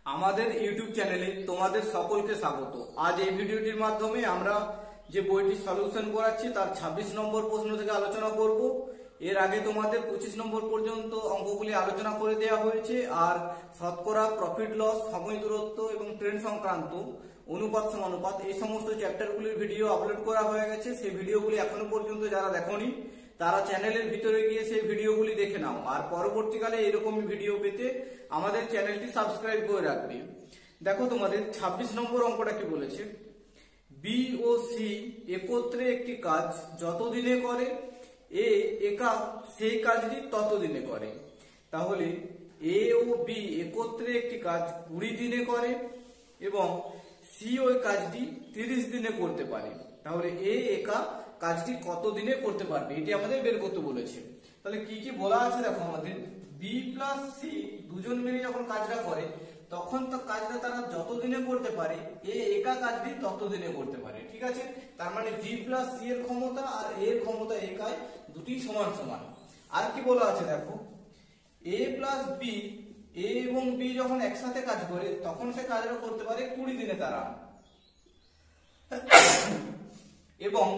আমাদের ইউটিউব চ্যানেলে তোমাদের সকলকে স্বাগত। আজ এই ভিডিওটির মাধ্যমে আমরা যে বইটি সলিউশন করাচ্ছি তার 26 নম্বর প্রশ্ন থেকে আলোচনা করব। এর আগে তোমাদের 25 নম্বর পর্যন্ত অঙ্কগুলি আলোচনা করে দেওয়া হয়েছে। আর শতকরা, প্রফিট লস, সময় দূরত্ব এবং ট্রেন্ড সংক্রান্ত অনুপাত সমানুপাত এই সমস্ত চ্যাপ্টারগুলির ভিডিও আপলোড করা হয়ে গেছে। সেই ভিডিওগুলি এখনো পর্যন্ত যারা দেখোনি তারা চ্যানেলের ভিতরে গিয়ে সেই ভিডিওগুলি দেখে নাও। আর পরবর্তীকালে এরকমই ভিডিও পেতে আমাদের চ্যানেলটি সাবস্ক্রাইব করে রাখবে। দেখো তোমাদের 26 নম্বর অঙ্কটা কি বলেছে, বি ও সি একত্রে একটি কাজ যতদিনে করে এ একা সেই কাজটি ততদিনে করে। তাহলে এ ও বি একত্রে একটি কাজ 20 দিনে করে এবং সি ওই কাজটি 30 দিনে করতে পারে। তাহলে এ একা কাজটি কত দিনে করতে পারবে এটি আমাদের বের করতে বলেছে। তাহলে কি কি বলা আছে দেখো, আমাদের বি প্লাস সি দুজন মিলে যখন কাজটা করে তখন তো কাজটা তারা যত দিনে করতে পারে এ একা কাজটি তত দিনে করতে পারে। ঠিক আছে, তার মানে বি প্লাস সি এর ক্ষমতা আর এ এর ক্ষমতা একাই দুটি সমান সমান। আর কি বলা আছে দেখো, এ প্লাস বি, এ এবং বি যখন একসাথে কাজ করে তখন সে কাজটা করতে পারে 20 দিনে তারা, এবং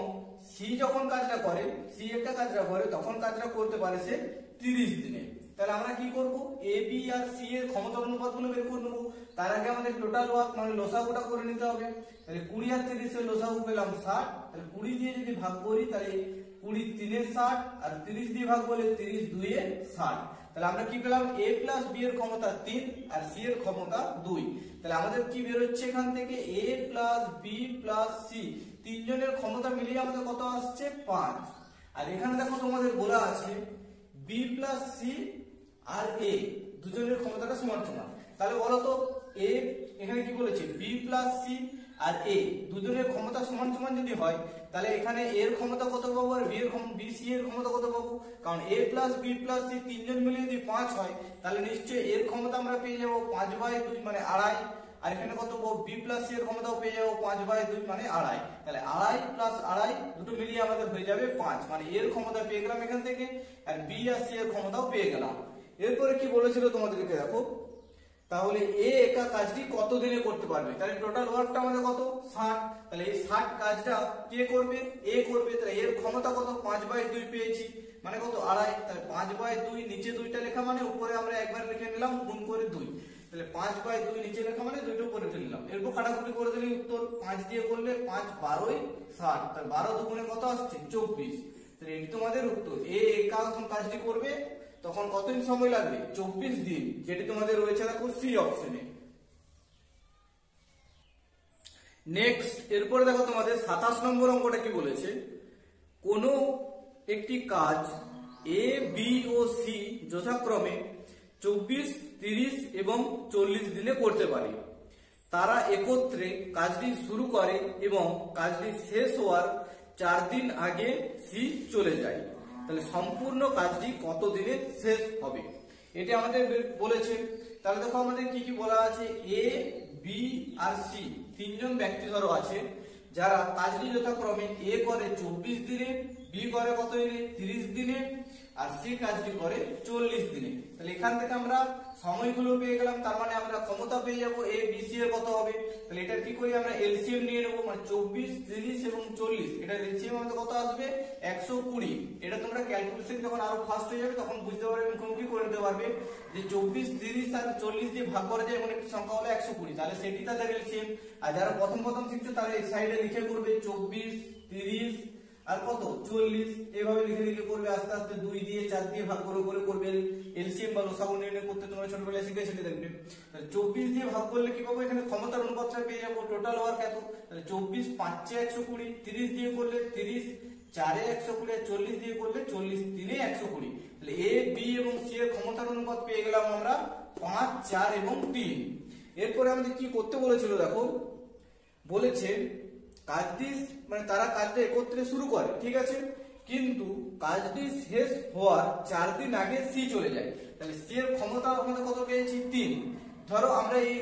সি যখন কাজটা করে, সি একটা কাজটা করে তখন কাজটা করতে পারে সে 30 দিনে। তাহলে আমরা কি করব, এ বি আর সি এর ক্ষমতার অনুপাতগুলো বের করে নেব। তার আগে আমাদের টোটাল ওয়ার্ক মানে লসাগুটা করে নিতে হবে। তাহলে 20 আর 30 এর লসাগু পেলাম 60। তাহলে 20 দিয়ে যদি ভাগ করি তাহলে 20 3 60 আর 30 দিয়ে ভাগ করলে 30 2 60। তাহলে আমরা কি পেলাম, এ প্লাস বি এর ক্ষমতা 3 আর সি এর ক্ষমতা 2। তাহলে আমাদের কি বের হচ্ছে এখান থেকে, এ প্লাস বি প্লাস সি তিনজনের ক্ষমতা মিলিয়ে আমাদের কত আসছে 5। আর এখানে দেখো তোমাদের বলা আছে বি প্লাস সি আর এ দুজনের ক্ষমতাটা সমান সমান। তাহলে বলো তো এ এখানে কি বলেছে, বি প্লাস সি আর এ দুজনের ক্ষমতা সমান সমান যদি হয় তাহলে এখানে এর ক্ষমতা কত পাবো আর বি সি এর ক্ষমতা কত পাবো। কারণ এ প্লাস বি প্লাস সি তিনজন মিলে যদি 5 হয় তাহলে নিশ্চয়ই এর ক্ষমতা আমরা পেয়ে যাবো 5/2 মানে 2.5। আর এখানে কত পাবো, বি প্লাস সি এর ক্ষমতাও পেয়ে যাবো 5/2 মানে 2.5। তাহলে 2.5 প্লাস 2.5 দুটো মিলিয়ে আমাদের হয়ে যাবে 5, মানে এর ক্ষমতা পেয়ে গেলাম এখান থেকে, আর বি আর সি এর ক্ষমতাও পেয়ে গেলাম। এরপরে কি বলেছিল তোমাদেরকে দেখো, তাহলে এ একা কাজটি কত দিনে করতে পারবে। তাহলে টোটাল ওয়ার্কটা আমাদের কত, 60। তাহলে এই 60 কাজটা কে করবে, এ করবে। তাহলে এর ক্ষমতা কত, 5/2 পেয়েছি, মানে কত 2.5। তাহলে 5/2 নিচে 2টা লেখা মানে উপরে আমরা একবার লিখে নিলাম গুণ করে 2। তাহলে 5/2 নিচে লেখা মানে 2টা উপরে ফেললাম। এরপর কাটাকুটি করে দিলে উত্তর 5 দিয়ে করলে 5 12 60। তাহলে 12 দুগুণে কত আসছে 24। তাহলে এটি তোমাদের উত্তর। এ একা যখন কাজটি করবে তখন কতদিন সময় লাগবে, 24 দিন, যেটি তোমাদের রয়েছে দেখো সি অপশনে। নেক্সট এরপরে দেখো তোমাদের 27 নম্বর অঙ্কটা কি বলেছে, কোন একটি কাজ এ বি ও সি যথাক্রমে 24, 30 এবং 40 দিনে করতে পারে। তারা একত্রে কাজটি শুরু করে এবং কাজটি শেষ হওয়ার 4 দিন আগে সি চলে যায়। তাহলে সম্পূর্ণ কাজটি কত দিনে শেষ হবে এটি আমাদের বলেছে। তাহলে দেখো আমাদের কি কি বলা আছে, এ বি আর সি তিনজন ব্যক্তি ধরো আছে যারা কাজটি যথাক্রমে এ করে 24 দিনে, বি করে কত দিনে 30 দিনে, আর সি কাজটি করে 40 দিনে। তাহলে এখান থেকে আমরা সময়গুলো পেয়ে গেলাম, তার মানে আমরা ক্ষমতা পেয়ে যাবো এ বি সি এর কত হবে। তাহলে এটা কি করি আমরা এলসিএম নিয়ে নেবো, মানে 24, 30 এবং 40 এটা এলসিএম আমাদের কত আসবে 120। এটা তোমরা ক্যালকুলেশন যখন আরো ফাস্ট হয়ে যাবে তখন বুঝতে পারবে, মুখোমুখি করে নিতে পারবে যে 24, 30 আর 40 দিয়ে ভাগ করা যায় এমন একটি সংখ্যা হলো 120। তাহলে সেটি তাদের এলসিএম। আর যারা প্রথম শিখছো তারা এই সাইডে লিখে করবে 24, 30 আর কত 40, এভাবে লিখে লিখে করবে। আস্তে আস্তে 2 দিয়ে 4 দিয়ে ভাগ করে করে করবে। এলসিএম বা লসাগু নির্ণয় করতে তোমরা ছোটবেলায় শিখে দেখবে। তাহলে 24 দিয়ে ভাগ করলে কি পাবো, এখানে ক্ষমতার অনুপাতটা পেয়ে যাবো। টোটাল ওয়ার্ক এত, তাহলে 24 5 120, 30 দিয়ে করলে 30, 4 120, 40 দিয়ে করলে 40, 3 120। তাহলে এ বি এবং সি এর ক্ষমতার অনুপাত পেয়ে গেলাম আমরা 5, 4 এবং 3। এরপরে আমাদের কি করতে বলেছিল দেখো, বলেছে কাজটি মানে তারা কাজটা একত্রে শুরু করে, ঠিক আছে, কিন্তু কাজটি শেষ হওয়ার 4 দিন আগে সি চলে যায়। তাহলে সি এর ক্ষমতা আমাদের কত পেয়েছি 3। ধরো আমরা এই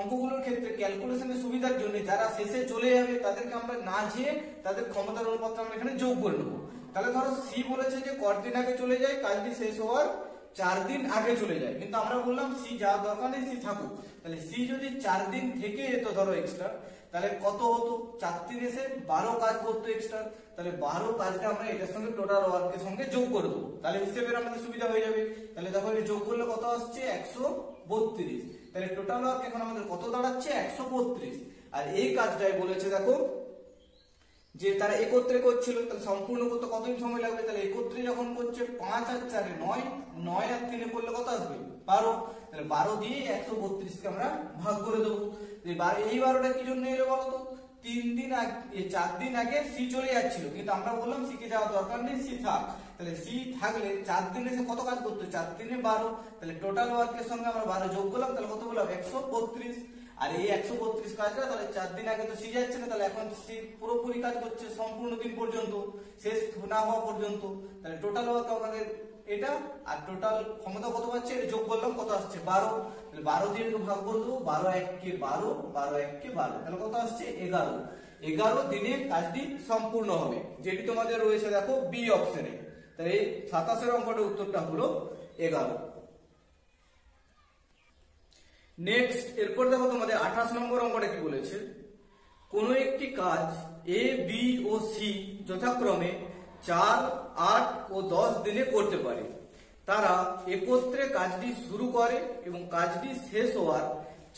অঙ্কগুলোর ক্ষেত্রে ক্যালকুলেশনের সুবিধার জন্য যারা শেষে চলে যাবে তাদেরকে আমরা না যেয়ে তাদের ক্ষমতার অনুপাতটা আমরা এখানে যোগ করে নেবো। তাহলে ধরো সি বলেছে যে কত দিন আগে চলে যায়, কাজটি শেষ হওয়ার 4 দিন আগে চলে যায়, কিন্তু আমরা বললাম সি যাওয়ার দরকার নেই, সি থাকুক। তাহলে সি যদি 4 দিন থেকে যেত ধরো এক্সট্রা, তাহলে কত হতো? 4 দিন এসে 12 কাজ করতো এক্সট্রা। তাহলে 12 কাজটা আমরা এটার সঙ্গে টোটাল ওয়ার্কের সঙ্গে যোগ করে দেবো, তাহলে হিসেবের আমাদের সুবিধা হয়ে যাবে। তাহলে দেখো এই যোগ করলে কত আসছে? 132। তাহলে টোটাল ওয়ার্ক এখন আমাদের কত দাঁড়াচ্ছে? 132। আর এই কাজটাই বলেছে দেখো যে তারা একত্রে করছিল, তাহলে সম্পূর্ণ করতে কতদিন সময় লাগবে? তাহলে একত্রে যখন করছে 5 আর 4 9, 9 আর 3 করলে কত আসবে? 12। তাহলে 12 দিয়ে 132 কে আমরা ভাগ করে দেবো। এই 12টা কি জন্য এলো বলো তো? 4 দিন আগে সি চলে যাচ্ছিল, কিন্তু আমরা বললাম সি কে যাওয়ার দরকার নেই, সি থাক। তাহলে সি থাকলে 4 দিনে সে কত কাজ করতো? 4 দিনে 12। তাহলে টোটাল ওয়ার্কের সঙ্গে আমরা 12 যোগ করলাম, তাহলে কত বললাম? 132। আর এই 132 কাজটা তাহলে 4 দিন আগে তো সি যাচ্ছে না, তাহলে এখন সি পুরোপুরি কাজ করছে সম্পূর্ণ দিন পর্যন্ত, শেষ না হওয়া পর্যন্ত। তাহলে টোটাল ওয়ার্ক আমাদের এটা, আর টোটাল ক্ষমতা কত পাচ্ছে? যোগ করলাম, কত আসছে? 12। তাহলে 12 দিয়ে ভাগ করে দেবো, 12 1 কে 12, 12 1 কে 12, তাহলে কত আসছে? 11। 11 দিনে কাজটি সম্পূর্ণ হবে, যেটি তোমাদের রয়েছে দেখো বি অপশনে। তাহলে এই 27 অঙ্কটার উত্তরটা হলো 11। নেক্সট এরপর দেখো তোমাদের 28 নম্বর অঙ্কটা কি বলেছে? কোন একটি কাজ এ বি ও সি যথাক্রমে 4, 8 ও 10 দিনে করতে পারে। তারা একত্রে কাজটি শুরু করে এবং কাজটি শেষ হওয়ার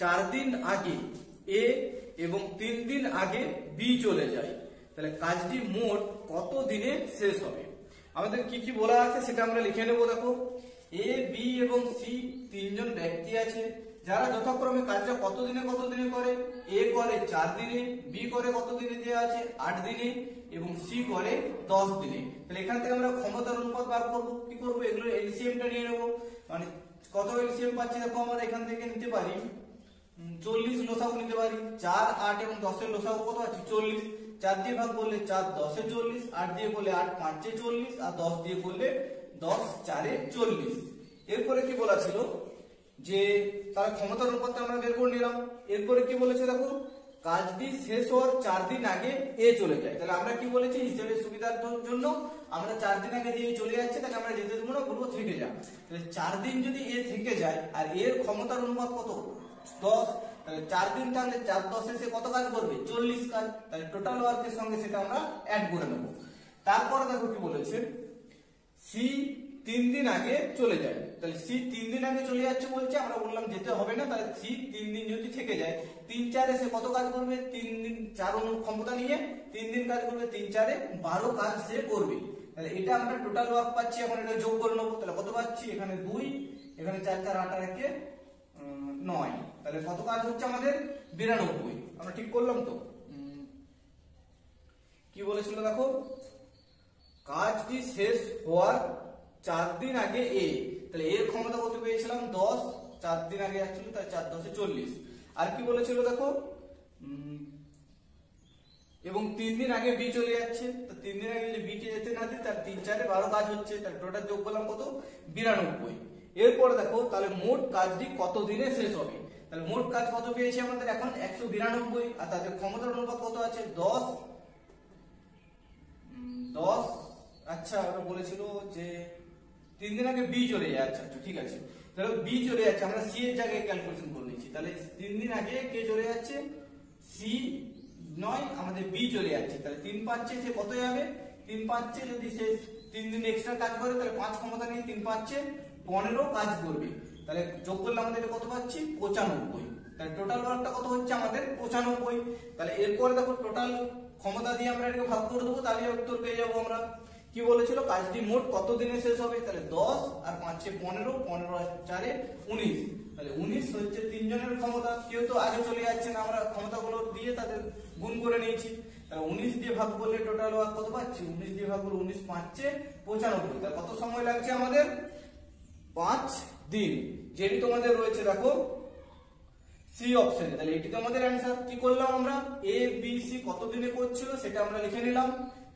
4 দিন আগে এ এবং 3 দিন আগে বি চলে যায়। তাহলে কাজটি মোট কত দিনে শেষ হবে? আমাদের কি কি বলা আছে সেটা আমরা লিখে নেব। দেখো এ বি এবং সি তিনজন ব্যক্তি আছে, যারা যথাক্রমে কাজটা কত দিনে করে? এ করে 4 দিনে, বি করে কত দিনে দেওয়া আছে? 8 দিনে, এবং সি করে 10 দিনে। তাহলে এখান থেকে আমরা ক্ষমতার অনুপাত বার করব। কি করব? এগুলো এলসিএমটা নিয়ে নেব। মানে কত এলসিএম পাচ্ছি দেখো, আমরা এখান থেকে নিতে পারি 40 লসাগু নিতে পারি। 4, 8 এবং 10 এর লসাগু কত আছে? 40। 4 দিয়ে ভাগ করলে 4 10 এ 40, 8 দিয়ে করলে 8 5 এ 40, আর 10 দিয়ে করলে 10 4 এ 40। এরপরে কি বলা ছিল যে তার ক্ষমতার অনুপাতটা আমরা বের করে নিলাম। এরপরে কি বলেছে দেখো, কাজটি শেষ হওয়ার 4 দিন আগে এ চলে যায়। তাহলে আমরা কি বলেছি? হিসেবের সুবিধার জন্য আমরা 4 দিন আগে যে চলে যাচ্ছে তাকে আমরা যেতে দেবো না, বলবো থেকে যা। তাহলে 4 দিন যদি এ থেকে যায়, আর এর ক্ষমতার অনুপাত কত? 10। তাহলে 4 দিন থাকলে 4 10 এ সে কত কাজ করবে? 40 কাজ। তাহলে টোটাল ওয়ার্কের সঙ্গে সেটা আমরা অ্যাড করে নেব। তারপরে দেখো কি বলেছে, সি 3 দিন আগে চলে যায়। তাহলে সি 3 দিন আগে চলে যাচ্ছে বলছে, আমরা বললাম যেতে হবে না। তাহলে সি 3 দিন যদি থেকে যায়, 3 4 এ সে কত কাজ করবে? 3 দিন 4 ক্ষমতা নিয়ে 3 দিন কাজ করবে, 3 4 এ 12 কাজ সে করবে। তাহলে এটা আমরা টোটাল ওয়ার্ক পাচ্ছি, এখন এটা যোগ করে নেব। তাহলে কত পাচ্ছি? এখানে 2, এখানে 4 4 8 আর 1 9। তাহলে কত কাজ হচ্ছে আমাদের? 92। আমরা ঠিক করলাম তো? কি বলেছিল দেখো, কাজটি শেষ হওয়ার 4 দিন আগে এ। তাহলে এর ক্ষমতা কত পেয়েছিলাম? 10। 4 দিন আগে যাচ্ছিল, তাই 4 10 এ 40। আর কি বলেছিল দেখো, এবং 3 দিন আগে বি চলে যাচ্ছে। তো 3 দিন আগে যদি বি কে যেতে না দিই, তার 3 4 এ 12 কাজ হচ্ছে। তার টোটাল যোগ করলাম কত? 92। এরপর দেখো তাহলে মোট কাজটি কত দিনে শেষ হবে? তাহলে মোট কাজ কত পেয়েছি আমাদের এখন? 192। আর তাদের ক্ষমতার অনুপাত কত আছে? 10। আচ্ছা ওরা বলেছিল যে 3 দিন আগে বি চলে যায়। আচ্ছা ঠিক আছে, তাহলে বি চলে যাচ্ছে, আমরা সি এর জায়গায় ক্যালকুলেশন করে নিচ্ছি। তাহলে 3 দিন আগে কে চলে যাচ্ছে? সি নয়, আমাদের বি চলে যাচ্ছে। তাহলে 3 5 সে কত যাবে? 3 5 যদি সে 3 দিন এক্সট্রা কাজ করে, তাহলে 5 ক্ষমতা নিয়ে 3 5 15 কাজ করবে। তাহলে যোগ করলে আমাদের কত পাচ্ছি? 95। তাহলে টোটাল ওয়ার্কটা কত হচ্ছে আমাদের? 95। তাহলে এরপরে দেখো টোটাল ক্ষমতা দিয়ে আমরা এটাকে ভাগ করে দেবো, তাহলে উত্তর পেয়ে যাবো আমরা। কি বলেছিল? কাজটি মোট কত দিনে শেষ হবে? তাহলে 10 আর 5 15, 15 আর 4 19। তাহলে 19 হচ্ছে 3 জনের ক্ষমতা। কেউ তো আগে চলে যাচ্ছে না, আমরা ক্ষমতাগুলো দিয়ে তাদের গুণ করে নিয়েছি। তাহলে 19 দিয়ে ভাগ করলে টোটাল ওয়ার্ক কত পাচ্ছি? 19 দিয়ে ভাগ করলে 19 5 95। তাহলে কত সময় লাগছে আমাদের? 5 দিন, যেটি তোমাদের রয়েছে দেখো সি অপশনে। তাহলে এটি তোমাদের অ্যান্সার। কি করলাম আমরা? এ বি সি কত দিনে করছিল সেটা আমরা লিখে নিলাম।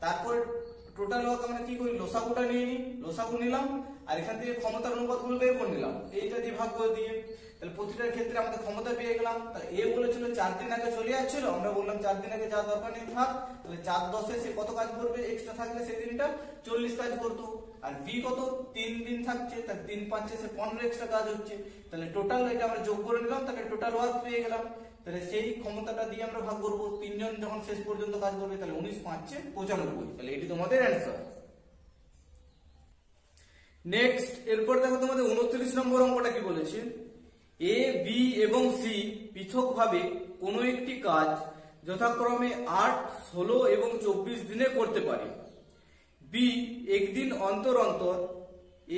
তারপর টোটাল ওয়ার্ক আমরা কি করি? লসাগুটা নিয়ে নিই, লসাগু নিলাম, আর এখান থেকে ক্ষমতার অনুপাতগুলো বের করে নিলাম এইটা দিয়ে ভাগ করে দিয়ে। তাহলে প্রতিটার ক্ষেত্রে আমাদের ক্ষমতা পেয়ে গেলাম। তাহলে এ বলেছিল 4 দিন আগে চলে যাচ্ছিল, আমরা বললাম 4 দিন আগে যাওয়ার দরকার নেই, থাক। তাহলে 4 10 এ সে কত কাজ করবে? এক্সট্রা থাকলে সেই দিনটা 40 কাজ করতো। আর বি কত 3 দিন থাকছে, তার 3 5 সে 15 এক্সট্রা কাজ হচ্ছে, তাহলে টোটাল এটা আমরা যোগ করে নিলাম, তাহলে টোটাল ওয়ার্ক পেয়ে গেলাম। তাহলে সেই ক্ষমতাটা দিয়ে আমরা ভাগ করব, তিনজন যখন শেষ পর্যন্ত কাজ করবে তাহলে 19 5 95, তাহলে এটি তোমাদের অ্যান্সার। নেক্সট এরপর দেখো তোমাদের 29 নম্বর অঙ্কটা কি বলেছে, এ বি এবং সি পৃথকভাবে কোনো একটি কাজ যথাক্রমে 8, 16 এবং 24 দিনে করতে পারে। বি একদিন অন্তর অন্তর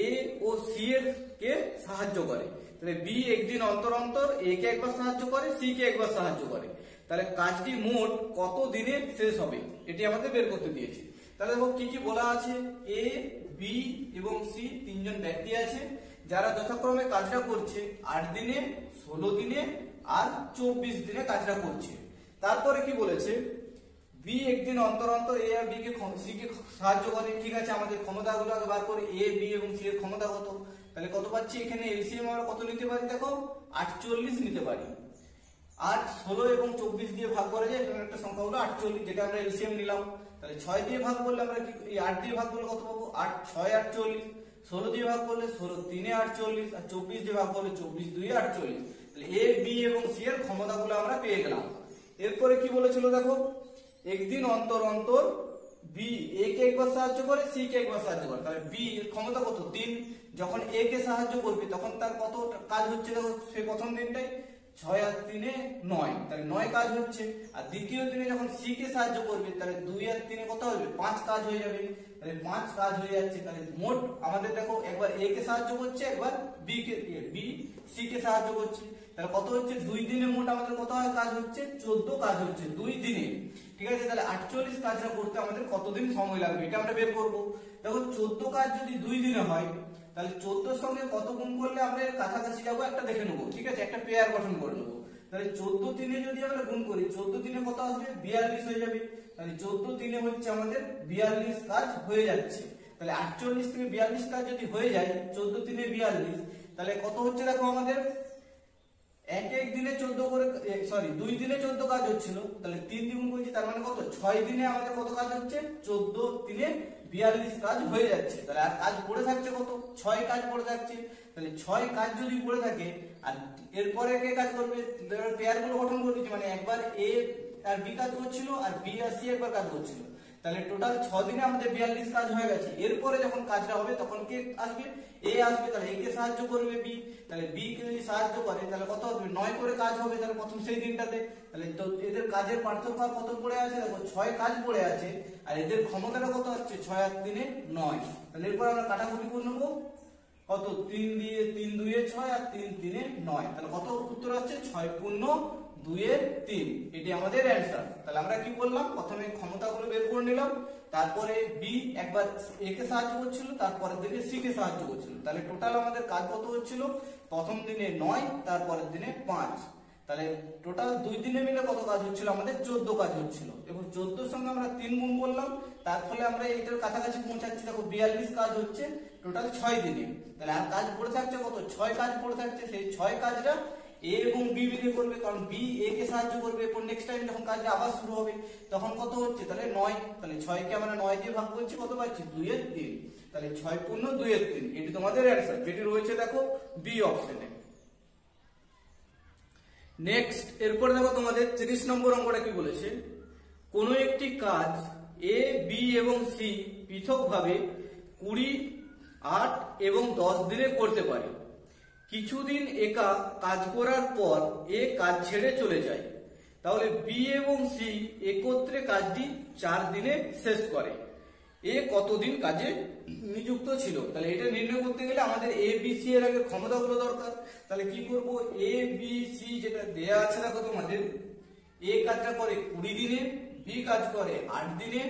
এ ও সি এর কে সাহায্য করে। তাহলে বি একদিন অন্তর অন্তর এ কে একবার সাহায্য করে, সি কে একবার সাহায্য করে, তাহলে কাজটি মোট কত দিনে শেষ হবে এটি আমাদের বের করতে দিয়েছে। তাহলে দেখো কি কি বলা আছে, এ বি এবং সি তিনজন ব্যক্তি আছে যারা যথাক্রমে কাজটা করছে 8 দিনে, 16 দিনে আর 24 দিনে কাজটা করছে। তারপরে কি বলেছে, বি একদিন অন্তর অন্তর এ আর বি কে সি কে সাহায্য করে। ঠিক আছে, আমাদের ক্ষমতাগুলো আগে বার করে, এ বি এবং সি এর ক্ষমতা কত, তাহলে কত পাচ্ছি এখানে এলসিএম আমরা কত নিতে পারি, দেখো 48 নিতে পারি। 8, 16 এবং 24 দিয়ে ভাগ করা যায়, এখানে একটা সংখ্যা হলো 48, যেটা আমরা এলসিএম নিলাম। তাহলে 6 দিয়ে ভাগ করলে আমরা কি, এই 8 দিয়ে ভাগ করলে কত পাবো, 8 6 48, 16 দিয়ে ভাগ করলে 16 3 48, আর 24 দিয়ে ভাগ করলে 24 2 48। তাহলে এ বি এবং সি এর ক্ষমতাগুলো আমরা পেয়ে গেলাম। এরপরে কি বলেছিল দেখো, একদিন অন্তর অন্তর বি এ কে একবার সাহায্য করে, সি কে একবার সাহায্য করে। তাহলে বি এর ক্ষমতা কত 3, যখন এ কে সাহায্য করবে তখন তার কত কাজ হচ্ছে দেখো, সেই প্রথম দিনটাই 6 আর 3 9, তাহলে 9 কাজ হচ্ছে। আর দ্বিতীয় দিনে যখন সি কে সাহায্য করবে তাহলে 2 আর 3 কত হবে, 5 কাজ হয়ে যাবে, তাহলে 5 কাজ হয়ে যাচ্ছে। তাহলে মোট আমাদের দেখো একবার এ কে সাহায্য করছে, একবার বি সি কে সাহায্য করছে, তাহলে কত হচ্ছে 2 দিনে মোট আমাদের কত হয় কাজ হচ্ছে, 14 কাজ হচ্ছে 2 দিনে। ঠিক আছে, তাহলে 48 কাজটা করতে আমাদের কতদিন সময় লাগবে এটা আমরা বের করব। দেখো 14 কাজ যদি 2 দিনে হয় তাহলে 14 এর সঙ্গে কত গুণ করলে আমরা এর কাছাকাছি যাবো একটা দেখে নেবো। ঠিক আছে, একটা পেয়ার গঠন করে নেবো। তাহলে 14 দিনে যদি আমরা গুণ করি, 14 দিনে কত আসবে, 42 হয়ে যাবে। তাহলে 14 দিনে হচ্ছে আমাদের 42 কাজ হয়ে যাচ্ছে। তাহলে 48 থেকে 42 কাজ যদি হয়ে যায় 14 দিনে 42, তাহলে কত হচ্ছে দেখো আমাদের এক দিনে 14 করে, সরি 2 দিনে 14 কাজ হচ্ছিল, তাহলে 3 দ্বিগুণ করছি, তার মানে কত 6 দিনে আমাদের কত কাজ হচ্ছে, 14 দিনে 42 কাজ হয়ে যাচ্ছে। তাহলে আর কাজ পড়ে থাকছে কত, 6 কাজ পড়ে থাকছে। তাহলে 6 কাজ যদি পড়ে থাকে আর এরপরে কে কাজ করবে, পেয়ার গুলো গঠন করে দিচ্ছি, মানে একবার এ আর বি কাজ করছিল আর বি আর সি একবার কাজ করছিল, তাহলে টোটাল 6 দিনে আমাদের 42 কাজ হয়ে গেছে। এরপরে যখন কাজটা হবে তখন কে আসবে, এ আসবে, তাহলে এ কে সাহায্য করবে বি, তাহলে বি কে যদি সাহায্য করে তাহলে কত হবে, 9 করে কাজ হবে তাহলে প্রথম সেই দিনটাতে। তাহলে তো এদের কাজের পার্থক্য কত পড়ে আছে দেখো, 6 কাজ পড়ে আছে আর এদের ক্ষমতাটা কত আসছে 6 আর 3 9। তাহলে এরপর আমরা কাটাকুটি করে নেবো, কত 3 দিয়ে 3 2 এ 6 আর 3 3 এ 9, তাহলে কত উত্তর আসছে 6 পূর্ণ 2 এর 3, এটি আমাদের অ্যানসার। তাহলে আমরা কি করলাম, প্রথমে ক্ষমতাগুলো বের করে নিলাম, তারপরে বি একবার এ কে সাহায্য করছিল, তারপরের দিনে সি কে সাহায্য করছিল। তাহলে টোটাল আমাদের কাজ কত হচ্ছিল, প্রথম দিনে 9, তারপরের দিনে 5, তাহলে টোটাল 2 দিনে মিলে কত কাজ হচ্ছিল আমাদের 14 কাজ হচ্ছিল। এবং 14 এর সঙ্গে আমরা 3 গুণ করলাম, তার ফলে আমরা এটার কাছাকাছি পৌঁছাচ্ছি, দেখো 42 কাজ হচ্ছে টোটাল 6 দিনে। তাহলে আর কাজ পড়ে থাকছে কত, 6 কাজ পড়ে থাকছে, সেই 6 কাজটা এ এবং বি মিলে করবে, কারণ বি এ কে সাহায্য করবে। এরপর নেক্সট টাইম যখন কাজটা আবার শুরু হবে তখন কত হচ্ছে, তাহলে 9, তাহলে 6 কে আমরা 9 দিয়ে ভাগ করছি, কত পাচ্ছি 2 এর 3, তাহলে 6 পূর্ণ 2 এর 3, এটি তোমাদের অ্যানসার, যেটি রয়েছে দেখো বি অপশনে। নেক্সট এরপর দেখো তোমাদের 30 নম্বর অঙ্কটা কি বলেছে, কোন একটি কাজ এ বি এবং সি পৃথকভাবে 20, 8 এবং 10 দিনে করতে পারে। কিছুদিন একা কাজ করার পর এ কাজ ছেড়ে চলে যায়, তাহলে বি এবং সি একত্রে কাজটি 4 দিনে শেষ করে। এ কতদিন কাজে নিযুক্ত ছিল, তাহলে এটা নির্ণয় করতে গেলে আমাদের এ বি সি এর আগে ক্ষমতাগুলো দরকার। তাহলে কি করব, এ বি সি যেটা দেয়া আছে দেখো তোমাদের, এ কাজটা করে 20 দিনে, বি কাজ করে 8 দিনে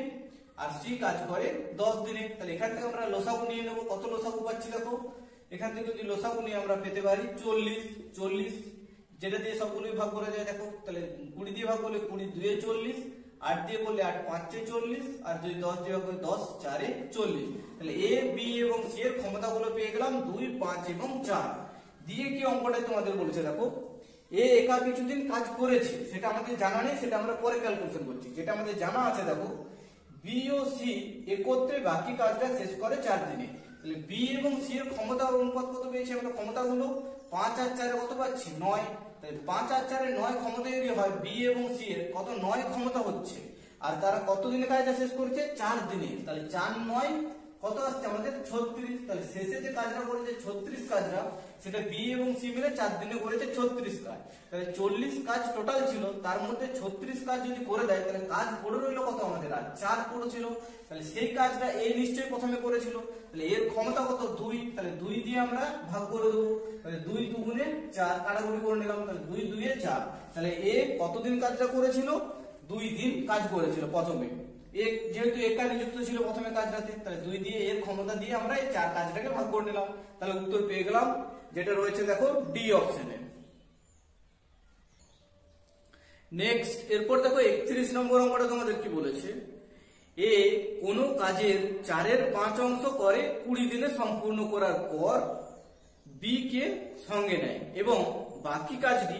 আর সি কাজ করে 10 দিনে। তাহলে এখান থেকে আমরা লসাগু নিয়ে নেবো, কত লসাগু পাচ্ছি দেখো, এখান থেকে যদি লসাগু নিয়ে আমরা পেতে পারি 40, যেটা দিয়ে সবগুলোই ভাগ করা যায় দেখো, তাহলে 20 দিয়ে ভাগ করলে 20 2 এ 40, 8 দিয়ে করলে 8 5 এ 40, আর যদি 10 দিয়ে ভাগ করি 10 4 এ 40। তাহলে এ বি এবং সি এর ক্ষমতাগুলো পেয়ে গেলাম 2 5 এবং 4 দিয়ে। কি অঙ্কটা তোমাদের বলছে দেখো, এ একা কিছুদিন কাজ করেছে, সেটা আমাদের জানা নেই, সেটা আমরা পরে ক্যালকুলেশন করছি। যেটা আমাদের জানা আছে দেখো, বি ও সি একত্রে বাকি কাজটা শেষ করে 4 দিনে। তাহলে বি এবং সি এর ক্ষমতার অনুপাত কত পেয়েছি আমরা? ক্ষমতা হলো 5 আর 4 কত পাচ্ছি? 9। তাহলে 5 আর 4 9 ক্ষমতা যদি হয়, বি এবং সি এর কত? 9 ক্ষমতা হচ্ছে। আর তারা কত দিনে কাজটা শেষ করেছে? 4 দিনে। তাহলে 4 9 কত আসছে আমাদের? 36। তাহলে শেষে যে কাজটা করেছে 36 কাজটা, সেটা বি এবং সি মিলে 4 দিনে করেছে 36 কাজ। তাহলে 40 কাজ টোটাল ছিল, তার মধ্যে 36 কাজ যদি করে দেয়, তাহলে কাজ পড়ে রইলো কত আমাদের? আর 4 পড়েছিল। তাহলে সেই কাজটা এ নিশ্চয়ই প্রথমে করেছিল। তাহলে এর ক্ষমতা কত? 2। তাহলে 2 দিয়ে আমরা ভাগ করে দেবো। তাহলে 2 2 4 কাটাকুটি করে নিলাম। তাহলে 2 2 4। তাহলে এ কতদিন কাজটা করেছিল? 2 দিন কাজ করেছিল প্রথমে। যেহেতু একা নিযুক্ত ছিল প্রথমে কাজটাতে, তাহলে 2 দিয়ে এর ক্ষমতা দিয়ে আমরা এই 4 কাজটাকে ভাগ করে নিলাম। তাহলে উত্তর পেয়ে গেলাম, যেটা রয়েছে দেখো ডি অপশনে। নেক্সট, এরপর দেখো 31 নম্বর অঙ্কটা তোমাদের কি বলেছে? এ কোন কাজের 4 5 অংশ করে 20 দিনে সম্পূর্ণ করার পর বি কে সঙ্গে নেয় এবং বাকি কাজটি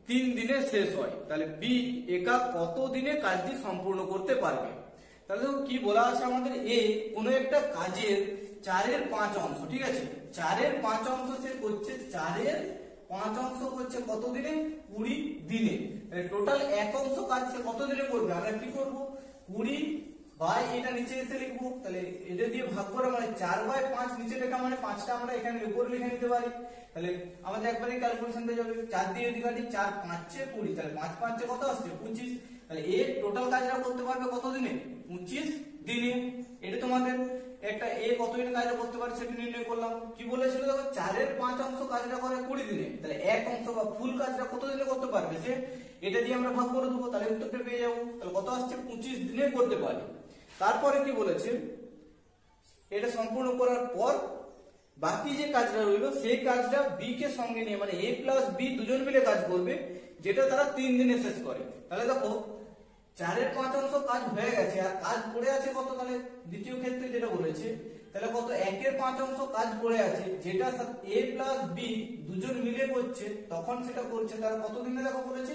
3 দিনে শেষ হয়। তাহলে বি একা কত দিনে কাজটি সম্পূর্ণ করতে পারবে? তাহলে কি বলা আছে আমাদের? এ কোন একটা কাজের 4 5 অংশ, ঠিক আছে, 4 5 অংশ সে করছে, 4 5 অংশ করছে কত দিনে? 20 দিনে। তাহলে টোটাল এক অংশ কাজ সে কত দিনে করবে? আমরা কি করব? 20 বাই এটা নিচে এসে লিখবো। তাহলে এটা দিয়ে ভাগ করা মানে 4/5 নিচে লেখা মানে 5টা আমরা এখানে উপরে লিখে নিতে পারি। তাহলে আমাদের একবারই ক্যালকুলেশন হয়ে যাবে। 4 দিয়ে যদি কাটি 4 5 20, তাহলে 5 5 কত আসছে? 25। তাহলে এ টোটাল কাজটা করতে পারবে কত দিনে? 25 দিনে। এটা তোমাদের একটা এ কত দিনে কাজটা করতে পারে সেটা নির্ণয় করলাম। কি বলেছিল দেখো? 4 5 অংশ কাজটা করে 20 দিনে। তাহলে এক অংশ বা ফুল কাজটা কত দিনে করতে পারবে সে? এটা দিয়ে আমরা ভাগ করে দেবো। তাহলে উত্তরটা পেয়ে যাবো। তাহলে কত আসছে? 25 দিনে করতে পারে। তারপরে কি বলেছে? এটা সম্পূর্ণ করার পর বাকি যে কাজটা রইল সেই কাজটা বি কে সঙ্গে নিয়ে, মানে এ প্লাস বি দুজন মিলে কাজ করবে, যেটা তারা 3 দিনে শেষ করে। তাহলে দেখো 4 5 অংশ কাজ হয়ে গেছে আর কাজ পড়ে আছে কত? তাহলে দ্বিতীয় ক্ষেত্রে যেটা বলেছে, তাহলে কত? 1 5 অংশ কাজ পড়ে আছে, যেটা এ প্লাস বি দুজন মিলে করছে, তখন সেটা করছে তারা কত দিনে? দেখো করেছে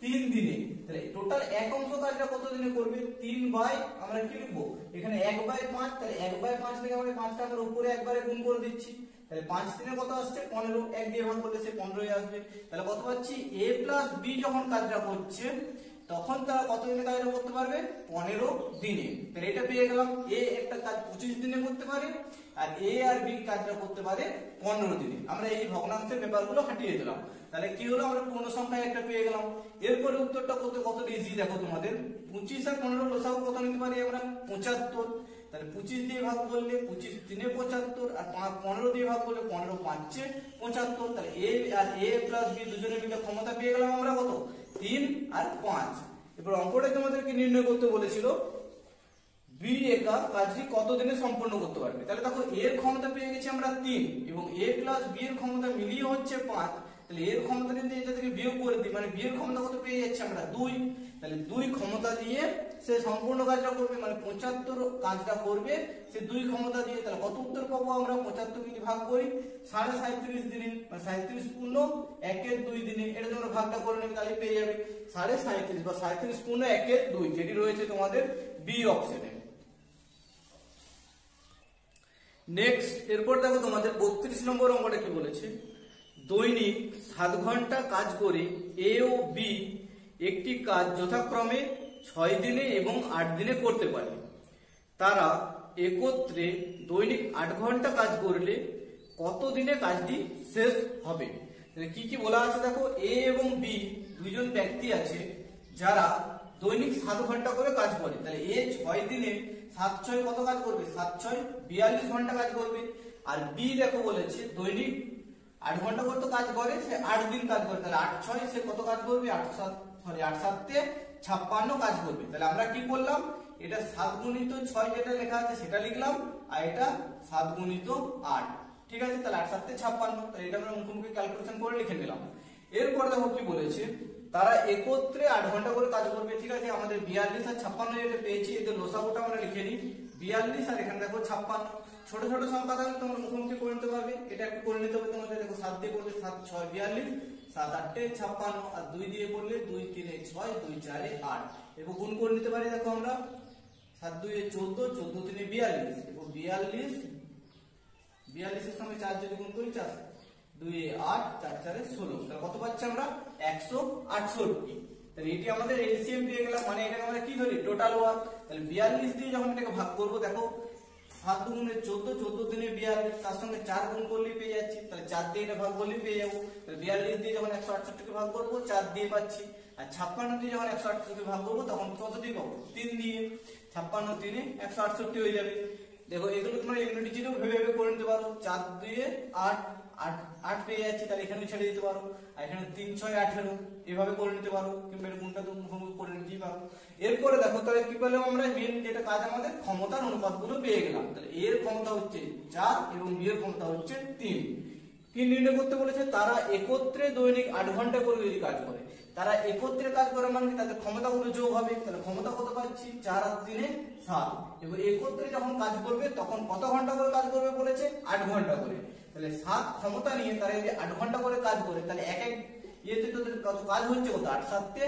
3 দিনে। তাহলে টোটাল এক অংশ কাজটা কত দিনে করবে? 3 বাই আমরা কি লিখবো এখানে? 1/5। তাহলে 1/5 থেকে আমরা 5টা আমরা উপরে একবারে গুণ করে দিচ্ছি। তাহলে 5 দিনে কত আসছে? 15। 1 দিয়ে ভাগ করলে সে 15ই আসবে। তাহলে কত পাচ্ছি? এ প্লাস বি যখন কাজটা করছে তখন তারা কত দিনে কাজটা করতে পারবে? 15 দিনে। তাহলে এটা পেয়ে গেলাম। এ একটা কাজ 25 দিনে করতে পারে আর এ আর বি কাজটা করতে পারে 15 দিনে। আমরা এই ভগ্নাংশের ব্যাপারগুলো হাঁটিয়ে দিলাম। তাহলে কি হলো? আমরা পূর্ণ সংখ্যায় একটা পেয়ে গেলাম। এরপরে উত্তরটা করতে কত ইজি দেখো তোমাদের। 25 আর 15 লসাগু কত নিতে পারি আমরা? 75। তাহলে 25 দিয়ে ভাগ করলে 25 3 75 আর 15 দিয়ে ভাগ করলে 15 5 75। তাহলে এ আর এ প্লাস বি দুজনে মিলে ক্ষমতা পেয়ে গেলাম আমরা কত? 3 আর 5। এবার অঙ্কটা তোমাদেরকে নির্ণয় করতে বলেছিল বি একা কাজটি কত দিনে সম্পূর্ণ করতে পারবে। তাহলে দেখো এর ক্ষমতা পেয়ে গেছি আমরা 3 এবং এ প্লাস বি এর ক্ষমতা মিলিয়ে হচ্ছে 5। তাহলে এর ক্ষমতা যদি এটা থেকে বিয়োগ করে দিই, মানে বি এর ক্ষমতা কত পেয়ে যাচ্ছি আমরা? 2। তাহলে 2 ক্ষমতা দিয়ে সে সম্পূর্ণ কাজটা করবে, মানে 75 কাজটা করবে সে 2 ক্ষমতা দিয়ে। তাহলে কত উত্তর পাবো আমরা? 75 যদি ভাগ করি 37.5 দিনে, মানে 37 পূর্ণ 1 2 দিনে। এটা তোমরা ভাগটা করে নেবে, তাহলে পেয়ে যাবে 37.5 বা 37 পূর্ণ 1 2, যেটি রয়েছে তোমাদের বি অপশনে। নেক্সট, এরপর দেখো তোমাদের 32 নম্বর অঙ্কটা কি বলেছে? দৈনিক 7 ঘন্টা কাজ করে এ ও বি একটি কাজ যথাক্রমে 6 দিনে এবং 8 দিনে করতে পারে। তারা একত্রে দৈনিক 8 ঘন্টা কাজ করলে কত দিনে কাজটি শেষ হবে? কি কি বলা আছে দেখো? এ এবং বি দুইজন ব্যক্তি আছে যারা দৈনিক 7 ঘন্টা করে কাজ করে। তাহলে এ 6 দিনে 7 6 কত কাজ করবে? 7 6 42 ঘন্টা কাজ করবে। আর বি দেখো বলেছে দৈনিক 8 ঘন্টা করে তো কাজ করে, সে 8 দিন কাজ করে। তাহলে 8 6 সে কত কাজ করবে? 8 7 56 কাজ করবে। তাহলে আমরা কি করলাম? এটা 7 গুণিত 6 যেটা লেখা আছে সেটা লিখলাম, আর এটা 7 গুণিত 8। ঠিক আছে, তাহলে 8 7 56। তাহলে এটা আমরা মুখোমুখি ক্যালকুলেশন করে লিখে নিলাম। এরপর দেখো কি বলেছে? তারা একত্রে 8 ঘন্টা করে কাজ করবে। ঠিক আছে, আমাদের 42 আর 56 যেটা পেয়েছি, এদের লসাগুটা আমরা লিখে নিই। 42 আর এখানে দেখো 56। ছোট ছোট সংখ্যা থাকলে তোমরা মুখোমুখি করে নিতে পারবে। এটা একটু করে নিতে হবে তোমাদের। দেখো 7 দিয়ে করলে 7 6 42, 7 8 56, আর 2 দিয়ে করলে 2 3 6, 2 4 8। এরপর গুণ করে নিতে পারি। দেখো আমরা 7 2 14, 14 3 42, এবং 42 42 এর সঙ্গে 4 যদি গুণ করি 4 2 এ 8 4 4 এ 16, তাহলে কত পাচ্ছি আমরা 168। তাহলে এটি আমাদের এলসিএম পেয়ে গেলাম, মানে এটাকে আমরা কি ধরি টোটাল ওয়ার্ক। তাহলে 42 দিয়ে যখন এটাকে ভাগ করব, দেখো 7 দুগুণে 14, 14 দিনে 42, তার সঙ্গে 4 গুণ করলেই পেয়ে যাচ্ছি, তাহলে 4 দিয়ে এটা ভাগ করলেই পেয়ে যাবো। তাহলে 42 দিয়ে যখন 168 কে ভাগ করব 4 দিয়ে পাচ্ছি, আর 56 দিয়ে যখন 168 কে ভাগ করব তখন কত দিয়ে পাবো 3 দিয়ে, 56 3 168 হয়ে যাবে। দেখো এগুলো তোমরা ইউনিট চিহ্ন ভেবে ভেবে করে নিতে পারো, 4 2 8 8 8 পেয়ে যাচ্ছে, তাহলে এখানে ছেড়ে দিতে পারো, আর এখানে 3 6 18 এভাবে করে নিতে পারো, কিংবা এরকমটা তো মুখোমুখি করে নিতেই পারো। এরপরে দেখো তাহলে কি পেলাম আমরা, মেন যেটা কাজ আমাদের ক্ষমতার অনুপাতগুলো পেয়ে গেলাম। তাহলে এর ক্ষমতা হচ্ছে 4 এবং বি এর ক্ষমতা হচ্ছে 3। কি নির্ণয় করতে বলেছে, তারা একত্রে দৈনিক 8 ঘন্টা করে যদি কাজ করে, তারা একত্রে কাজ করে মানে তাদের ক্ষমতাগুলো যোগ হবে, তাহলে ক্ষমতা কত পাচ্ছি 4 আর 3 7। এবার একত্রে যখন কাজ করবে তখন কত ঘন্টা করে কাজ করবে বলেছে 8 ঘন্টা করে। তাহলে 7 ক্ষমতা নিয়ে তারা যদি 8 ঘন্টা করে কাজ করে, তাহলে এক এক ইয়েতে তোদের কত কাজ হচ্ছে, কত 8 7 তে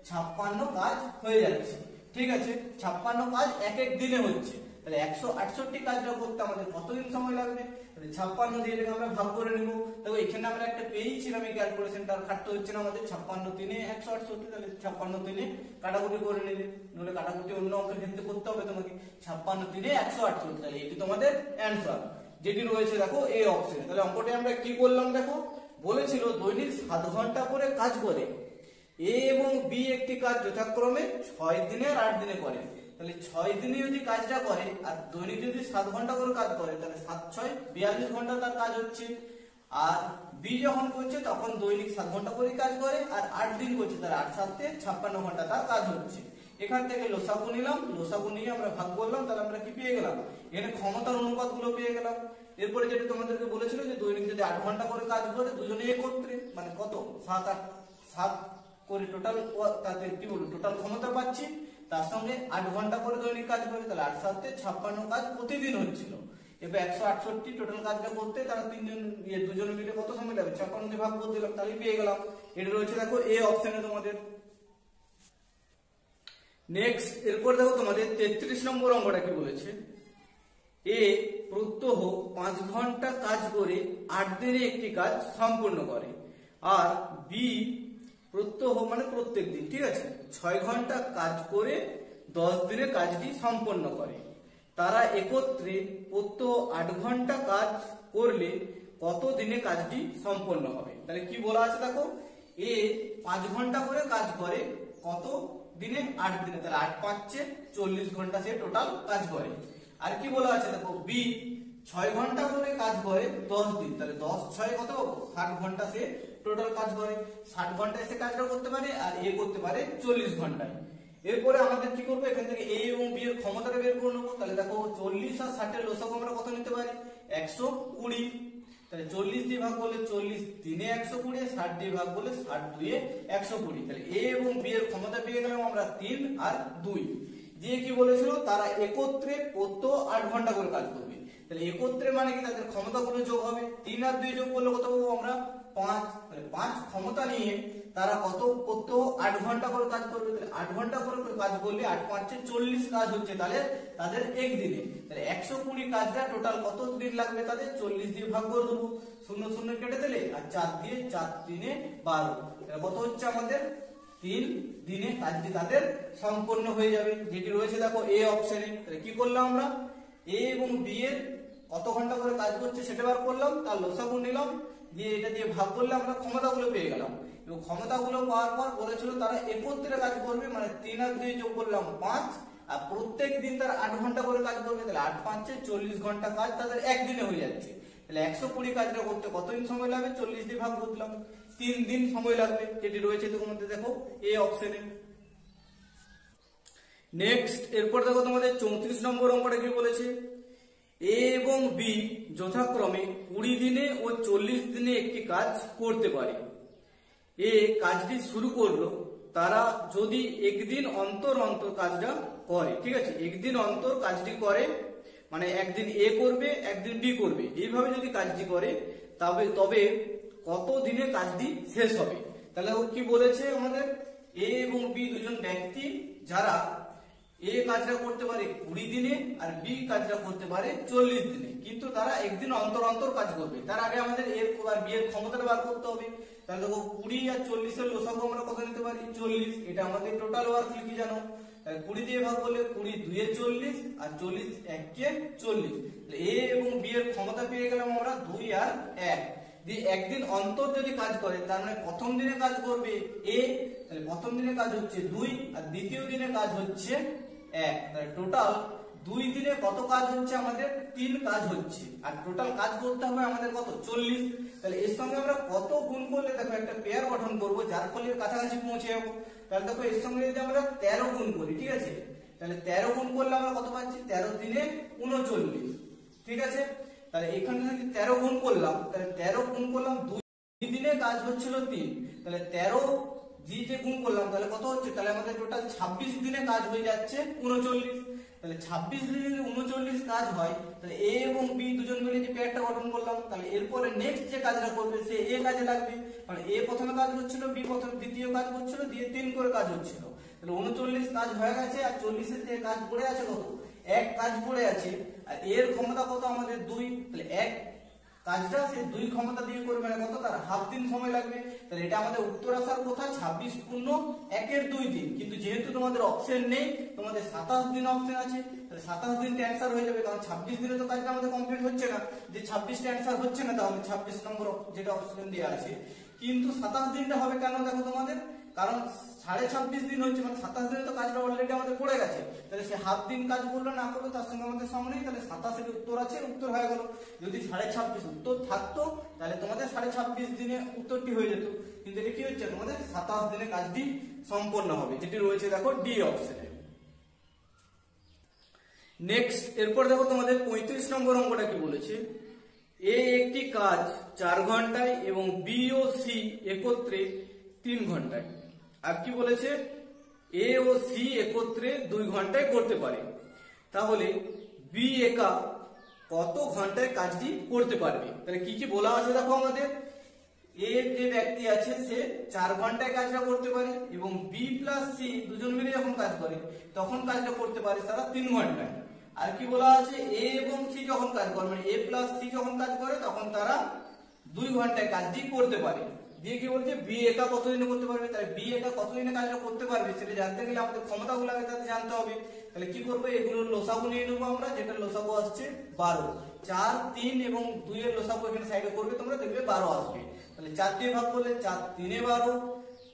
56 কাজ হয়ে যাচ্ছে। ঠিক আছে, 56 কাজ এক এক দিনে হচ্ছে। তাহলে 168 কাজটা করতে আমাদের কতদিন সময় লাগবে, তাহলে 56 দিয়ে এটাকে আমরা ভাগ করে নেব। দেখো এখানে আমরা একটা পেয়েছিলাম, এই ক্যালকুলেশনটা খাটতে হচ্ছে না আমাদের, 56 3 168, তাহলে 56 3 কাটাকুটি করে নেবে, নলে কাটাকুটি অন্য অঙ্কের ক্ষেত্রে করতে হবে তোমাকে। 56 3 168, তাহলে এটি তোমাদের অ্যানসার যেটি রয়েছে দেখো এই অপশনে। তাহলে অঙ্কটা আমরা কি করলাম, দেখো বলেছিল দৈনিক 7 ঘন্টা করে কাজ করে এ এবং বি একটি কাজ যথাক্রমে 6 দিনে আর 8 দিনে করে। তাহলে 6 দিনে যদি কাজটা করে আর দৈনিক যদি 7 ঘন্টা করে কাজ করে, তাহলে 7 6 42 ঘন্টা তার কাজ হচ্ছে। আর বি যখন করছে তখন দৈনিক 7 ঘন্টা করে কাজ করে আর 8 দিন করছে, তাহলে 8 7 56 ঘন্টা তার কাজ হচ্ছে। এখান থেকে লসাগু নিলাম, লসাগু নিয়ে আমরা ভাগ করলাম, তাহলে আমরা কি পেয়ে গেলাম, এখানে ক্ষমতার অনুপাতগুলো পেয়ে গেলাম। এরপরে যেটা তোমাদেরকে বলেছিল যে দৈনিক যদি 8 ঘন্টা করে কাজ করে দুজনে একত্রে, মানে কত 7 8 7 করে টোটাল, তাতে কি বলবো টোটাল ক্ষমতা পাচ্ছি, তার সঙ্গে 8 ঘন্টা করে দৈনিক কাজ করে, তাহলে 8 7 56 কাজ প্রতিদিন হচ্ছিল। এবার 168 টোটাল কাজটা করতে তারা তিনজন দুজনে মিলে কত সময় লাগবে, 56 দিয়ে ভাগ করে দিলাম, তাহলে পেয়ে গেলাম। এটা রয়েছে দেখো এই অপশনে তোমাদের। নেক্সট এরপর দেখো তোমাদের 33 নম্বর অঙ্কটা কি বলেছে, এ প্রত্যহ 5 ঘন্টা কাজ করে 8 দিনে একটি কাজ সম্পূর্ণ করে, আর বি প্রত্যহ মানে প্রত্যেক দিন, ঠিক আছে 6 ঘন্টা কাজ করে 10 দিনে কাজটি সম্পন্ন করে। তারা একত্রে প্রত্যহ 8 ঘন্টা কাজ করলে কত দিনে কাজটি সম্পন্ন হবে। তাহলে কি বলা আছে দেখো, এ 5 ঘন্টা করে কাজ করে কত দিনে, 8 দিনে, তাহলে 8 5 40 ঘন্টা সে টোটাল কাজ করে। আর কি বলা আছে দেখো, বি 6 ঘন্টা করে কাজ করে 10 দিন, তাহলে 10 6 কত 60 ঘন্টা সে টোটাল কাজ করে। 60 ঘন্টায় সে কাজটা করতে পারে আর এ করতে পারে 40 ঘন্টায়। এরপরে আমাদের কি করবো, এখান থেকে এ এবং বি এর ক্ষমতাটা বের করে নেবো। তাহলে দেখো 40 আর 60 এর লসাগু আমরা কত নিতে পারি 120, তাহলে 40 দিয়ে ভাগ করলে 40 3 120, 60 দিয়ে ভাগ করলে 60 2 120। তাহলে এ এবং বি এর ক্ষমতা পেয়ে গেলাম আমরা 3 আর 2 দিয়ে। কি বলেছিল, তারা একত্রে প্রত্যহ 8 ঘন্টা করে কাজ করবে। তাহলে একত্রে মানে কি তাদের ক্ষমতাগুলো যোগ হবে, 3 আর 2 যোগ করলে কত পাবো আমরা 5। তাহলে 5 ক্ষমতা নিয়ে তারা কত প্রত্যহ 8 ঘন্টা করে কাজ করবে। তাহলে 8 ঘন্টা করে কাজ করলে 8 5 40 কাজ হচ্ছে, তাহলে তাদের একদিনে। তাহলে 120 কাজটা টোটাল কত দিন লাগবে তাদের, 40 দিয়ে ভাগ করে দেবো, 0 0 কেটে দিলে আর 4 দিয়ে 4 3 12, তাহলে কত হচ্ছে আমাদের 3 দিনে কাজটি তাদের সম্পন্ন হয়ে যাবে, যেটি রয়েছে দেখো এ অপশনে। তাহলে কি করলাম আমরা, এ এবং বি এর কত ঘন্টা করে কাজ করছে সেটা বার করলাম, তার লসাগু নিলাম, দিয়ে এটা দিয়ে ভাগ করলে আমরা ক্ষমতাগুলো পেয়ে গেলাম। এবং ক্ষমতাগুলো পাওয়ার পর বলেছিল তারা একত্রে কাজ করবে, মানে 3 আর 2 যোগ করলাম 5, আর প্রত্যেক দিন তারা 8 ঘন্টা করে কাজ করবে। তাহলে 8 5 40 ঘন্টা কাজ তাদের একদিনে হয়ে যাচ্ছে। তাহলে 120 কাজটা করতে কতদিন সময় লাগবে, 40 দিয়ে ভাগ করলাম, 3 দিন সময় লাগবে, যেটি রয়েছে তোমাদের দেখো এই অপশনে। নেক্সট এরপর দেখো তোমাদের 34 নম্বর অঙ্কটা কি বলেছে, এ এবং বি যথাক্রমে 20 দিনে ও 40 দিনে একটি কাজ করতে পারে। এ কাজটি শুরু করলো, তারা যদি একদিন অন্তর অন্তর কাজটা করে, ঠিক আছে একদিন অন্তর কাজটি করে, মানে একদিন এ করবে একদিন বি করবে, এইভাবে যদি কাজটি করে তবে কত দিনে কাজটি শেষ হবে। তাহলে ও কি বলেছে আমাদের, এ এবং বি দুজন ব্যক্তি যারা এ কাজটা করতে পারে 20 দিনে আর বি কাজটা করতে পারে 40 দিনে, কিন্তু তারা একদিন অন্তর অন্তর কাজ করবে। তার আগে আমাদের এর আর বি এর ক্ষমতাটা বার করতে হবে। তাহলে দেখো 20 আর 40 এর লসাগু আমরা কত নিতে পারি? 40। এটা আমাদের টোটাল ওয়ার্ক কি জানো? তাহলে 20 দিয়ে ভাগ করলে 20 2 এ 40 আর 40 1 কে 40। তাহলে এ এবং বি এর ক্ষমতা পেয়ে গেলাম আমরা 2 আর 1। দিয়ে একদিন অন্তর যদি কাজ করে তার মানে প্রথম দিনে কাজ করবে এ, তাহলে প্রথম দিনে কাজ হচ্ছে 2 আর দ্বিতীয় দিনে কাজ হচ্ছে 1। তাহলে টোটাল 2 দিনে কত কাজ হচ্ছে? আমাদের 3 কাজ হচ্ছে। আর টোটাল কাজ করতে হবে আমাদের কত? 40। তাহলে এর সঙ্গে আমরা কত গুণ করলে দেখো একটা পেয়ার গঠন করব, যার ফলে এর কাছাকাছি পৌঁছে যাবো। তাহলে দেখো এর সঙ্গে যদি আমরা 13 গুণ করি, ঠিক আছে, তাহলে 13 গুণ করলে আমরা কত পাচ্ছি? 13 দিনে 39, ঠিক আছে। তাহলে এখানে যদি 13 গুণ করলাম, তাহলে 13 গুণ করলাম 2 দিনে কাজ হচ্ছিল 3, তাহলে 13 যে গুণ করলাম তাহলে কত হচ্ছে? তাহলে আমাদের টোটাল 26 দিনে কাজ হয়ে যাচ্ছে 39। তাহলে 26 দিনে যদি 39 কাজ হয়, তাহলে এ এবং বি দুজন মিলে যে পেয়ারটা গঠন করলাম, তাহলে এরপরে নেক্সট যে কাজটা করবে সে এ কাজে লাগবে। মানে এ প্রথমে কাজ হচ্ছিল, বি প্রথম দ্বিতীয় কাজ করছিল, দিয়ে 3 করে কাজ হচ্ছিল। তাহলে 39 কাজ হয়ে গেছে, আর 40 এর যে কাজ পড়ে আছে কত? 1 কাজ পড়ে আছে। আর এর ক্ষমতা কত? আমাদের 2। তাহলে 1 কাজটা সে 2 ক্ষমতা দিয়ে করবে, মানে কত? তার হাফ দিন সময় লাগবে। তাহলে এটা আমাদের উত্তর আসার কথা 26 পূর্ণ 1 এর 2 দিন, কিন্তু যেহেতু তোমাদের অপশন নেই, তোমাদের 27 দিন অপশন আছে, তাহলে 27 দিন অ্যানসার হয়ে যাবে। কারণ 26 দিনে তো কাজটা আমাদের কমপ্লিট হচ্ছে না, যে 26 টা অ্যানসার হচ্ছে না, তাহলে 26 নম্বর যেটা অপশন দেওয়া আছে। কিন্তু 27 দিনটা হবে কেন দেখো তোমাদের, কারণ 26.5 দিন হচ্ছে, মানে 27 দিনে তো কাজটা অলরেডি আমাদের পড়ে গেছে। তাহলে সে হাফ দিন কাজ করলো না করলো তার সঙ্গে আমাদের সঙ্গে নেই, তাহলে 27 এর উত্তর আছে, উত্তর হয়ে গেল। যদি 26.5 উত্তর থাকতো তাহলে তোমাদের 26.5 দিনে উত্তরটি হয়ে যেত, কিন্তু এটা কি হচ্ছে? তোমাদের 27 দিনে কাজটি সম্পন্ন হবে, যেটি রয়েছে দেখো ডি অপশনে। নেক্সট এরপর দেখো তোমাদের 35 নম্বর অঙ্কটা কি বলেছে? এ একটি কাজ 4 ঘন্টায় এবং বি ও সি একত্রে 3 ঘন্টায়। আর কি বলেছে? এ ও সি একত্রে 2 ঘন্টায় করতে পারে। তাহলে বি একা কত ঘন্টায় কাজটি করতে পারবে? তাহলে কি কি বলা আছে দেখো আমাদের। এ যে ব্যক্তি আছে সে 4 ঘন্টায় কাজটা করতে পারে, এবং বি প্লাস সি দুজন মিলে যখন কাজ করে তখন কাজটা করতে পারে তারা 3 ঘন্টায়। আর কি বলা আছে? এ এবং সি যখন কাজ করে, মানে এ প্লাস সি যখন কাজ করে তখন তারা 2 ঘন্টায় কাজটি করতে পারে। দিয়ে কি বলছে? বি একা কতদিনে করতে পারবে? তাহলে বি একা কতদিনে কাজটা করতে পারবে সেটা জানতে গেলে আমাদের ক্ষমতাগুলো আগে তাদের জানতে হবে। তাহলে কি করবো? এগুলোর লসাগু নিয়ে নেবো আমরা, যেটা লসাগু আসছে 12। 4, 3 এবং 2 এর লসাগু এখানে সাইডে করবে, তোমরা দেখবে 12 আসবে। তাহলে 4 দিয়ে ভাগ করলে 4 3 এ 12,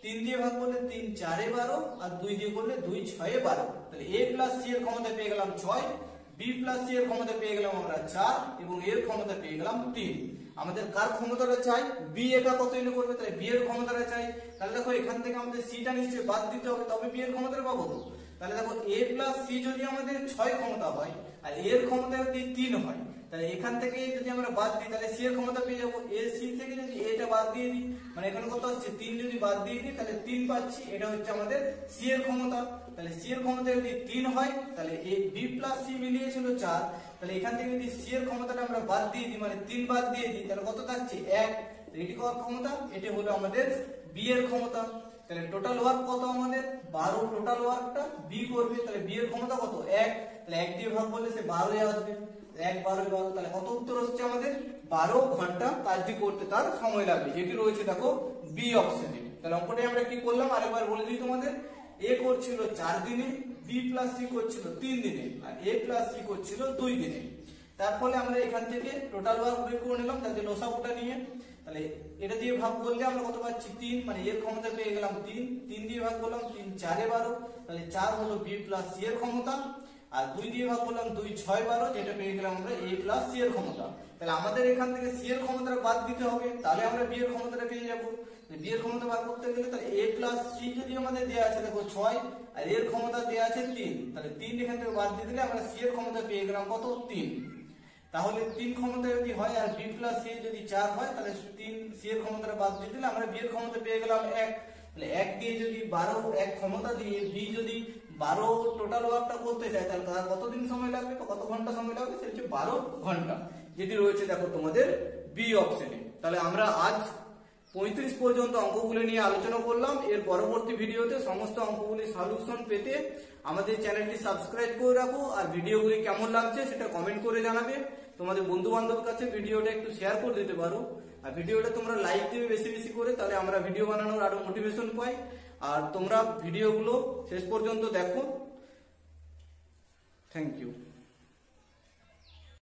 3 দিয়ে ভাগ করলে 3 4 এ 12, আর 2 দিয়ে করলে 2 6 এ 12। তাহলে এ প্লাস সি এর ক্ষমতা পেয়ে গেলাম 6, বি প্লাস সি এর ক্ষমতা পেয়ে গেলাম আমরা 4, এবং এর ক্ষমতা পেয়ে গেলাম 3। আমাদের কার ক্ষমতাটা চাই? বি একা কত দিনে করবে, তাহলে বি এর ক্ষমতাটা চাই। তাহলে দেখো এখান থেকে আমাদের সিটা নিশ্চয়ই বাদ দিতে হবে, তবে বি এর ক্ষমতাটা পাবো। তাহলে দেখো এ প্লাস সি যদি আমাদের 6 ক্ষমতা হয় আর এর ক্ষমতা যদি 3 হয়, তাহলে এখান থেকে যদি আমরা বাদ দিই তাহলে সি এর ক্ষমতা পেয়ে যাবো। এ সি থেকে যদি এটা বাদ দিয়ে দিই, মানে এখানে কত হচ্ছে 3, যদি বাদ দিয়ে দিই তাহলে 3 পাচ্ছি, এটা হচ্ছে আমাদের সি এর ক্ষমতা। তাহলে সি এর ক্ষমতা যদি 3 হয়, তাহলে এ বি প্লাস সি মিলিয়ে ছিল 4, তাহলে এখান থেকে যদি সি এর ক্ষমতাটা আমরা বাদ দিয়ে দিই, মানে 3 বাদ দিয়ে দিই, তাহলে কত থাকছে 1। এটি করার ক্ষমতা, এটি হলো আমাদের বি এর ক্ষমতা। তাহলে টোটাল ওয়ার্ক কত? আমাদের 12 টোটাল ওয়ার্কটা বি করবে। তাহলে বি এর ক্ষমতা কত? 1। তাহলে 1 দিয়ে ভাগ করলে সে 12 এ আসবে, 1 12 12। তাহলে কত উত্তর হচ্ছে আমাদের? 12 ঘন্টা কাজটি করতে তার সময় লাগবে, যেটি রয়েছে দেখো বি অপশনে। তাহলে অঙ্কটি আমরা কি করলাম আরেকবার বলে দিই তোমাদের। এ করছিল 4 দিনে, বি প্লাস সি করছিল 3 দিনে, আর এ প্লাস সি করছিল 2 দিনে। তার ফলে আমরা এখান থেকে টোটাল ওয়ার্ক বের করে নিলাম, তাহলে লসাগুটা নিয়ে। তাহলে এটা দিয়ে ভাগ করলে আমরা কত পাচ্ছি? 3, মানে এর ক্ষমতা পেয়ে গেলাম 3। 3 দিয়ে ভাগ করলাম 3 4 এ 12, তাহলে 4 হলো বি প্লাস সি এর ক্ষমতা। আর 2 দিয়ে ভাগ করলাম 2 6 12, যেটা পেয়ে গেলাম আমরা এ প্লাস সি এর ক্ষমতা। তাহলে আমাদের এখান থেকে সি এর ক্ষমতাটা বাদ দিতে হবে, তাহলে আমরা বি এর ক্ষমতাটা পেয়ে যাবো। বি এর ক্ষমতা বার করতে গেলে তাহলে এ প্লাস সি যদি আমাদের দেওয়া আছে দেখো 6, আর এর ক্ষমতা দেওয়া আছে 3, তাহলে 3 এখান থেকে বাদ দিয়ে দিলে আমরা সি এর ক্ষমতা পেয়ে গেলাম কত? 3। তাহলে 3 ক্ষমতা যদি হয় আর বি প্লাস সি যদি 4 হয়, তাহলে 3 সি এর ক্ষমতাটা বাদ দিয়ে দিলে আমরা বি এর ক্ষমতা পেয়ে গেলাম 1। তাহলে 1 দিয়ে যদি 12, 1 ক্ষমতা দিয়ে বি যদি 12 টোটাল ওয়ার্কটা করতে চায়, তাহলে তার কতদিন সময় লাগবে, কত ঘন্টা সময় লাগবে? সেটা হচ্ছে 12 ঘন্টা, যেটি রয়েছে দেখো তোমাদের বি অপশনে। তাহলে আমরা আজ 35 পর্যন্ত অঙ্কগুলি নিয়ে আলোচনা করলাম। এর পরবর্তী ভিডিওতে সমস্ত অঙ্কগুলির সলিউশন পেতে আমাদের চ্যানেলটি সাবস্ক্রাইব করে রাখো, আর ভিডিওগুলি কেমন লাগছে সেটা কমেন্ট করে জানাবে। তোমাদের বন্ধু বান্ধবের কাছে ভিডিওটা একটু শেয়ার করে দিতে পারো, আর ভিডিওটা তোমরা লাইক দিবে বেশি বেশি করে, তাহলে আমরা ভিডিও বানানোর আরো মোটিভেশন পাই। আর তোমরা ভিডিওগুলো শেষ পর্যন্ত দেখো। Thank you.